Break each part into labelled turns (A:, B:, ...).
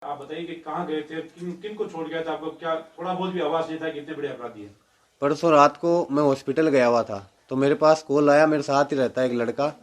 A: आप बताइए कि कहाँ गए थे, किन किन को छोड़ गया था आपको, क्या थोड़ा बहुत भी आवाज नहीं था कि इतने बड़े अपराधी हैं?
B: परसों रात को मैं हॉस्पिटल गया हुआ था, तो मेरे पास कॉल आया। मेरे साथ ही रहता है एक लड़का,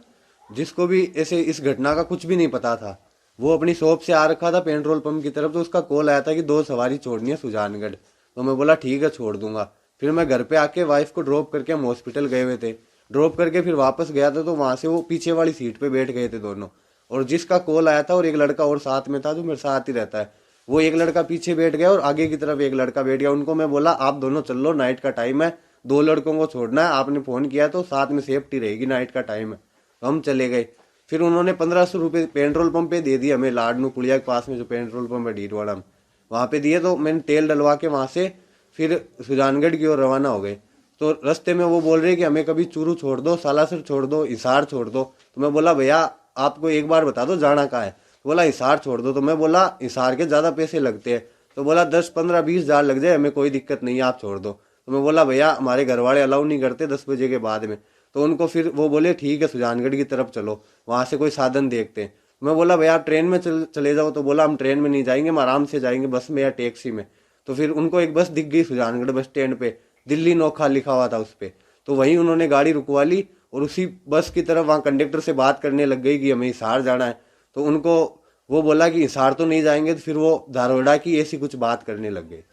B: जिसको भी ऐसे इस घटना का कुछ भी नहीं पता था। वो अपनी शॉप से आ रखा था पेट्रोल पंप की तरफ, तो उसका कॉल आया था कि 2 सवारी छोड़नी है सुजानगढ़। तो मैं बोला ठीक है, छोड़ दूंगा। फिर मैं घर पे आके वाइफ को ड्रॉप करके हम हॉस्पिटल गए हुए थे। ड्रॉप करके फिर वापस गया था, तो वहां से वो पीछे वाली सीट पे बैठ गए थे दोनों। और जिसका कॉल आया था और एक लड़का और साथ में था जो मेरे साथ ही रहता है, वो एक लड़का पीछे बैठ गया और आगे की तरफ एक लड़का बैठ गया। उनको मैं बोला आप दोनों चल लो, नाइट का टाइम है, 2 लड़कों को छोड़ना है, आपने फोन किया तो साथ में सेफ्टी रहेगी, नाइट का टाइम है। तो हम चले गए। फिर उन्होंने 1500 रुपये पेट्रोल पंप पे दे दिए हमें, लाडनू पुलिया के पास में जो पेट्रोल पंप है डीडवाड़ा में, वहां पे दिए। तो मैंने तेल डलवा के वहां से फिर सुजानगढ़ की ओर रवाना हो गए। तो रास्ते में वो बोल रहे कि हमें कभी चूरू छोड़ दो, सालासर छोड़ दो, हिसार छोड़ दो। तो मैं बोला भैया आपको एक बार बता दो जाना कहाँ है। तो बोला हिसार छोड़ दो। तो मैं बोला हिसार के ज़्यादा पैसे लगते हैं। तो बोला 10 15 20 हज़ार लग जाए, हमें कोई दिक्कत नहीं है, आप छोड़ दो। तो मैं बोला भैया हमारे घर वाले अलाउ नहीं करते 10 बजे के बाद में। तो उनको फिर वो बोले ठीक है सुजानगढ़ की तरफ चलो, वहाँ से कोई साधन देखते हैं। मैं बोला भैया आप ट्रेन में चले जाओ। तो बोला हम ट्रेन में नहीं जाएंगे, हम आराम से जाएंगे बस में या टैक्सी में। तो फिर उनको एक बस दिख गई सुजानगढ़ बस स्टैंड पे, दिल्ली नोखा लिखा हुआ था उस पे। तो वहीं उन्होंने गाड़ी रुकवा ली और उसी बस की तरफ वहाँ कंडक्टर से बात करने लग गई कि हमें हिसार जाना है। तो उनको वो बोला कि हिसार तो नहीं जाएंगे। तो फिर वो धारोड़ा की ऐसी कुछ बात करने लग गए।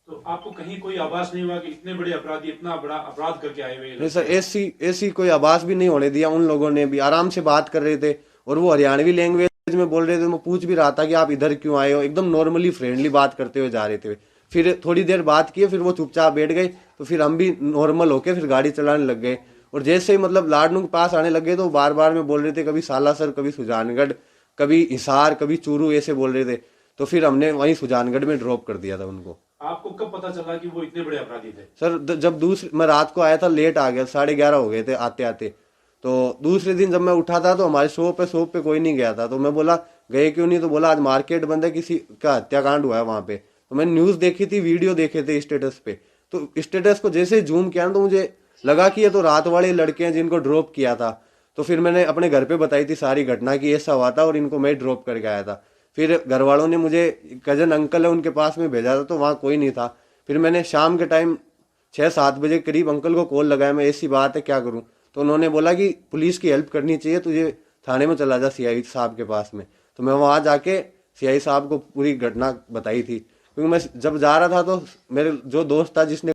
A: तो आपको कहीं कोई आभास नहीं हुआ कि इतने बड़े अपराधी इतना बड़ा अपराध करके आए हुए ये
B: नहीं सर,
A: लड़के हैं?
B: ऐसी ऐसी कोई आवाज भी नहीं होने दिया। उन लोगों ने भी आराम से बात कर रहे थे और वो हरियाणवी लैंग्वेज में बोल रहे थे। मैं पूछ भी रहा था कि आप इधर क्यों आए हो, एकदम नॉर्मली फ्रेंडली बात करते हुए जा रहे थे। फिर थोड़ी देर बात किए, फिर वो चुपचाप बैठ गए। तो फिर हम भी नॉर्मल होके फिर गाड़ी चलाने लग गए। और जैसे ही मतलब लाडनू के पास आने लग गए तो बार बार में बोल रहे थे कभी सालासर, कभी सुजानगढ़, कभी हिसार, कभी चूरू, ऐसे बोल रहे थे। तो फिर हमने वहीं सुजानगढ़ में ड्रॉप कर दिया था उनको।
A: आपको कब पता चला कि वो इतने बड़े अपराधी थे?
B: सर जब दूसरे मैं रात को आया था, लेट आ गया, 11:30 हो गए थे आते आते। तो दूसरे दिन जब मैं उठा था तो हमारे शॉप पे कोई नहीं गया था। तो मैं बोला गए क्यों नहीं। तो बोला आज मार्केट बंद है, किसी का हत्याकांड हुआ है वहां पे। तो मैंने न्यूज देखी थी, वीडियो देखे थे स्टेटस पे। तो स्टेटस को जैसे जूम किया ना, तो मुझे लगा कि ये तो रात वाले लड़के हैं जिनको ड्रॉप किया था। तो फिर मैंने अपने घर पे बताई थी सारी घटना की ऐसा हुआ था और इनको मैं ड्रॉप करके आया था। फिर घर वालों ने मुझे, कजन अंकल है उनके पास में भेजा था, तो वहाँ कोई नहीं था। फिर मैंने शाम के टाइम 6 7 बजे करीब अंकल को कॉल लगाया, मैं ऐसी बात है क्या करूं। तो उन्होंने बोला कि पुलिस की हेल्प करनी चाहिए तुझे, थाने में चला जा सीआई साहब के पास में। तो मैं वहां जाके सीआई साहब को पूरी घटना बताई थी। क्योंकि मैं जब जा रहा था तो मेरे जो दोस्त था जिसने